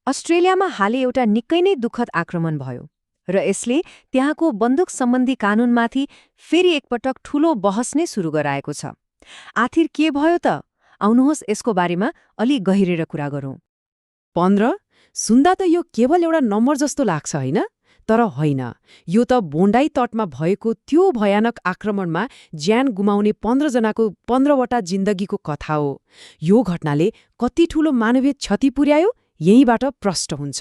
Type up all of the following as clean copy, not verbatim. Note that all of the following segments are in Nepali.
अस्ट्रेलियामा हालै एउटा निकै नै दुःखद आक्रमण भयो र यसले त्यहाँको बन्दुक सम्बन्धी कानूनमाथि फेरि एकपटक ठूलो बहस नै सुरु गराएको छ। आखिर के भयो त? आउनुहोस् यसको बारेमा अलि गहिरेर कुरा गरौँ। 15 सुन्दा त यो केवल एउटा नम्बर जस्तो लाग्छ होइन? तर होइन, यो त बोन्डाई तटमा भएको त्यो भयानक आक्रमणमा ज्यान गुमाउने 15 जनाको 15वटा जिन्दगीको कथा हो। यो घटनाले कति ठूलो मानवीय क्षति पुर्यायो यहीँबाट प्रष्ट हुन्छ।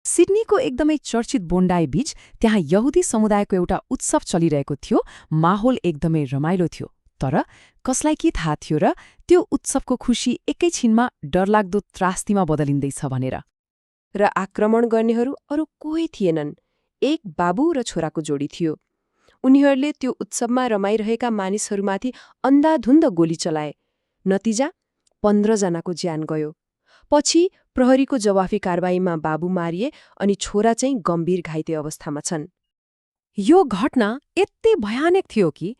सिडनीको एकदमै चर्चित बोन्डाई बीच त्यहाँ यहुदी समुदायको एउटा उत्सव चलिरहेको थियो। माहौल एकदमै रमाइलो थियो। तर कसलाई के थाहा थियो र त्यो उत्सवको खुशी एकैछिनमा डरलाग्दो त्रास्तीमा बदलिँदैछ भनेर। र आक्रमण गर्नेहरू अरू कोही थिएनन्, एक बाबु र छोराको जोडी थियो। उनीहरूले त्यो उत्सवमा रमाइरहेका मानिसहरूमाथि अन्धाधुन्द गोली चलाए। नतिजा 15 जनाको ज्यान गयो। पछि प्रहरीको जवाफी कारबाहीमा बाबु मारिए अनि छोरा चाहिँ गम्भीर घाइते अवस्थामा छन्। यो घटना यति भयानक थियो कि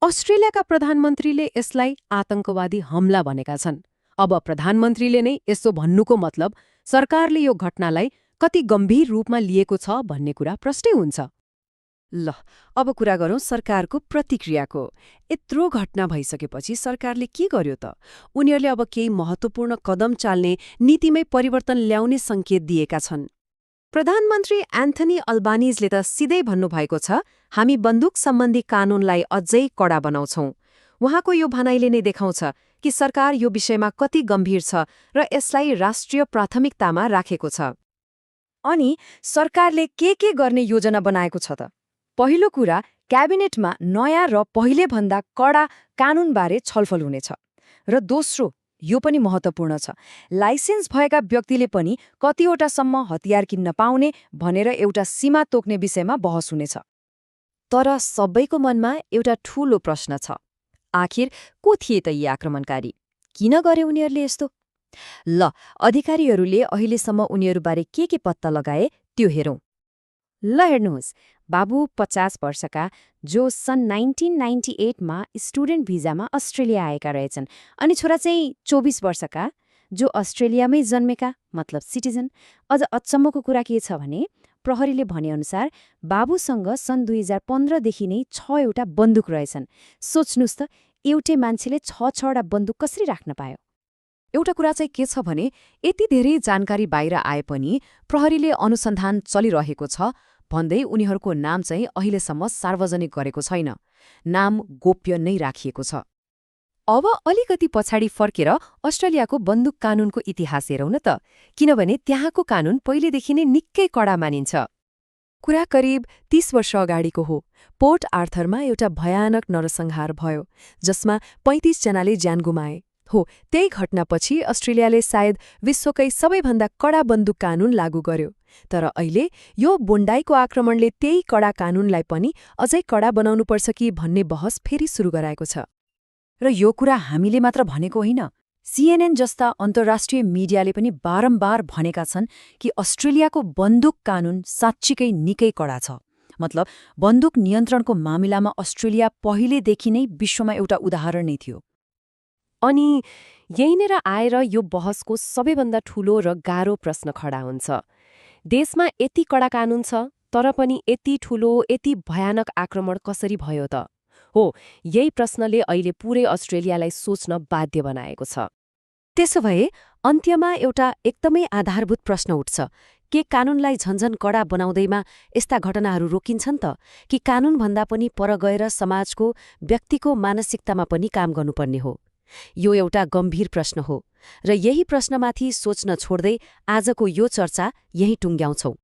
अस्ट्रेलियाका प्रधानमन्त्रीले यसलाई आतंकवादी हमला भनेका छन्। अब प्रधानमन्त्रीले नै यसो भन्नुको मतलब सरकारले यो घटनालाई कति गम्भीर रूपमा लिएको छ भन्ने कुरा प्रष्टै हुन्छ। ल अब कुरा गरौँ सरकारको प्रतिक्रियाको। यत्रो घटना भइसकेपछि सरकारले के गर्यो त? उनीहरूले अब केही महत्त्वपूर्ण कदम चाल्ने, नीतिमै परिवर्तन ल्याउने सङ्केत दिएका छन्। प्रधानमन्त्री एन्थनी अल्बानीजले त सिधै भन्नुभएको छ, हामी बन्दुक सम्बन्धी कानूनलाई अझै कडा बनाउँछौं। उहाँको यो भनाइले नै देखाउँछ कि सरकार यो विषयमा कति गम्भीर छ र यसलाई राष्ट्रिय प्राथमिकतामा राखेको छ। अनि सरकारले के गर्ने योजना बनाएको छ त? पहिलो कुरा, क्याबिनेटमा नयाँ र पहिलेभन्दा कडा कानूनबारे छलफल हुनेछ। र दोस्रो, यो पनि महत्त्वपूर्ण छ, लाइसेन्स भएका व्यक्तिले पनि कतिवटासम्म हतियार किन्न पाउने भनेर एउटा सीमा तोक्ने विषयमा बहस हुनेछ। तर सबैको मनमा एउटा ठूलो प्रश्न छ, आखिर को थिए त यी आक्रमणकारी? किन गरे उनीहरूले यस्तो? ल, अधिकारीहरूले अहिलेसम्म उनीहरूबारे के पत्ता लगाए त्यो हेरौँ। ल हेर्नुहोस्, बाबु 50 वर्षका जो सन् 1998मा स्टुडेन्ट भिजामा अस्ट्रेलिया आएका रहेछन्, अनि छोरा चाहिँ 24 वर्षका जो अस्ट्रेलियामै जन्मेका, मतलब सिटिजन। अझ अचम्मको कुरा के छ भने प्रहरीले भनेअनुसार बाबुसँग सन् 2015देखि नै 6वटा बन्दुक रहेछन्। सोच्नुस् त, एउटै मान्छेले 6वटा बन्दुक कसरी राख्न पायो? एउटा कुरा चाहिँ के छ भने यति धेरै जानकारी बाहिर आए पनि प्रहरीले अनुसन्धान चलिरहेको छ भन्दै उनीहरूको नाम चाहिँ अहिलेसम्म सार्वजनिक गरेको छैन। नाम गोप्य नै राखिएको छ। अब अलिकति पछाडि फर्केर अस्ट्रेलियाको बन्दुक कानूनको इतिहास हेरौँ न त, किनभने त्यहाँको कानून पहिलेदेखि नै निकै कडा मानिन्छ। कुरा करिब 30 वर्ष अगाडिको हो। पोर्ट आर्थरमा एउटा भयानक नरसंहार भयो जसमा 35 जनाले ज्यान गुमाए। हो, त्यही घटनापछि अस्ट्रेलियाले सायद विश्वकै सबैभन्दा कडा बन्दुक कानून लागू गर्यो। तर अहिले यो बोन्डाईको आक्रमणले त्यही कडा कानूनलाई पनि अझै कडा बनाउनुपर्छ कि भन्ने बहस फेरि सुरु गराएको छ। र यो कुरा हामीले मात्र भनेको होइन, CNN जस्ता अन्तर्राष्ट्रिय मिडियाले पनि बारम्बार भनेका छन् कि अस्ट्रेलियाको बन्दुक कानून साँच्चीकै निकै कडा छ। मतलब बन्दुक नियन्त्रणको मामिलामा अस्ट्रेलिया पहिलेदेखि नै विश्वमा एउटा उदाहरण नै थियो। अनि यहीँनिर आएर यो बहसको सबैभन्दा ठूलो र गाह्रो प्रश्न खडा हुन्छ। देशमा यति कडा कानून छ, तर पनि यति ठूलो, यति भयानक आक्रमण कसरी भयो त? हो, यही प्रश्नले अहिले पुरै अस्ट्रेलियालाई सोच्न बाध्य बनाएको छ। त्यसो भए अन्त्यमा एउटा एकदमै आधारभूत प्रश्न उठ्छ, के कानूनलाई झन्झन कडा बनाउँदैमा यस्ता घटनाहरू रोकिन्छन् त? कि कानूनभन्दा पनि पर गएर समाजको, व्यक्तिको मानसिकतामा पनि काम गर्नुपर्ने हो? यो एउटा गम्भीर प्रश्न हो र यही प्रश्नमाथि सोच्न छोड्दै आजको यो चर्चा यही टुङ्ग्याउँछौं।